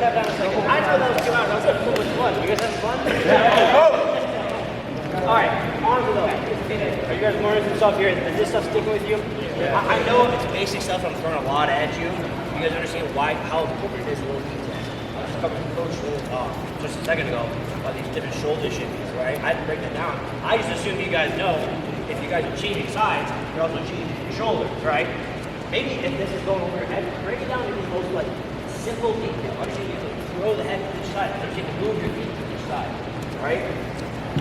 tap down a second. I thought that was 2 hours. I was having so much fun. You guys having fun? All right, on to those. Are you guys learning some stuff here? Is this stuff sticking with you? I know it's basic stuff. I'm throwing a lot at you. You guys understand how important it is a little detail. I was covering coach just a second ago about these different shoulder shifts, right? I had to break that down. I just assume you guys know if you guys are changing sides, you're also changing your shoulders, right? Maybe if this is going over your head, break it down into the most like simple detail. Understand you have to throw the head to each side. Understand to move your feet to each side, right?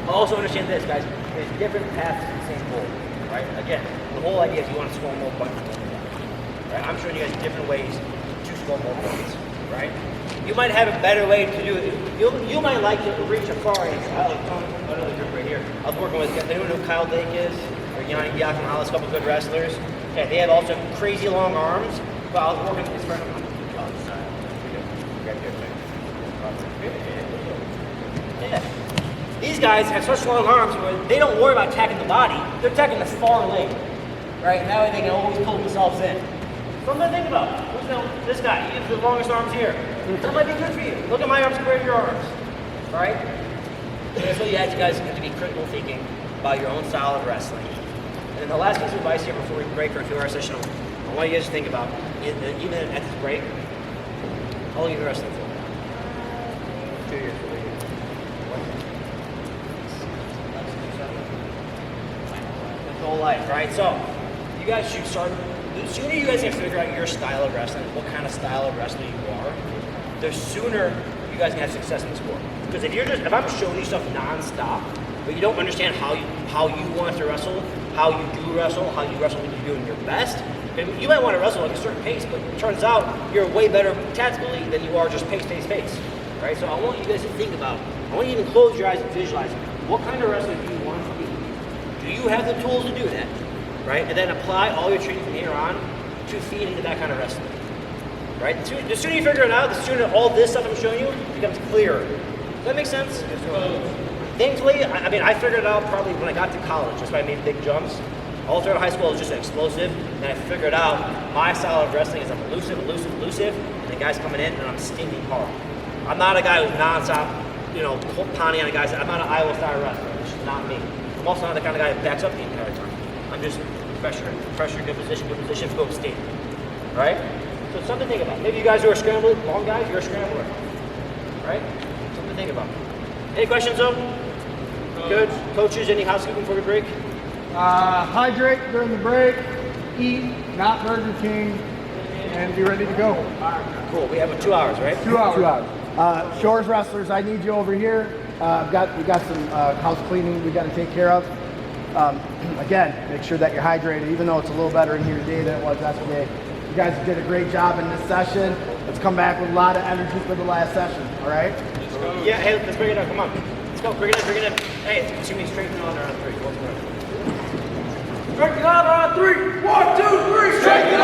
Also understand this, guys. There's different paths to the same goal, right? Again, the whole idea is you want to score more points. Right? I'm showing you guys different ways to score more points, right? You might have a better way to do it. You might like to reach a far edge. Another group right here. I was working with, anyone know who Kyle Lake is? Or Yanni Diakonalis, a couple good wrestlers. Okay, they have also crazy long arms, but I was working with this friend of mine. Yeah. These guys have such long arms where they don't worry about attacking the body, they're attacking the far leg. Right? That way they can always pull themselves in. Something to think about. This guy, he has the longest arms here. That might be good for you. Look at my arms compared to your arms. Right? So that's what you guys have to be critical thinking about your own style of wrestling. And then the last piece of advice here before we break for a 2-hour session, I want you guys to think about, even at this break, how long have you been wrestling for? 2 years. That's whole life, right? So, you guys should start, the sooner you guys can figure out your style of wrestling, what kind of style of wrestling you are, the sooner you guys can have success in the sport. Because if I'm showing you stuff non-stop, but you don't understand how you want to wrestle, how you do wrestle, how you wrestle when you're doing your best, you might want to wrestle at a certain pace, but it turns out you're way better tactically than you are just pace. Right? So I want you guys to think about, I want you to close your eyes and visualize, what kind of wrestler do you want to be? Do you have the tools to do that? Right? And then apply all your training from here on to feed into that kind of wrestling. Right? The sooner you figure it out, the sooner all this stuff I'm showing you becomes clearer. Does that make sense? Thankfully, I figured it out probably when I got to college. That's why I made big jumps. All throughout high school, I was just explosive. And I figured out my style of wrestling is I'm elusive. And the guy's coming in and I'm stinging hard. I'm not a guy who's nonstop, pounding on a guy's. I'm not an Iowa style wrestler. It's just not me. I'm also not the kind of guy that backs up the entire time. I'm just pressure, good position, go steam. Right? So something to think about. Maybe you guys who are scrambling, long guys, you're a scrambler. Right? Something to think about. Any questions though? Good. Coaches, any housekeeping before we break? Hydrate during the break, eat, not Burger King, and be ready to go. All right, cool. We have 2 hours, right? 2 hours. 2 hours. Shores wrestlers, I need you over here. We got some house cleaning we got to take care of. Again, make sure that you're hydrated, even though it's a little better in here today than it was yesterday. You guys did a great job in this session. Let's come back with a lot of energy for the last session, all right? Let's go. Yeah, hey, let's bring it up, come on. Let's go, bring it in. Hey, see me straighten on around 3. Straighten out on 3. 1, 2, 3, straighten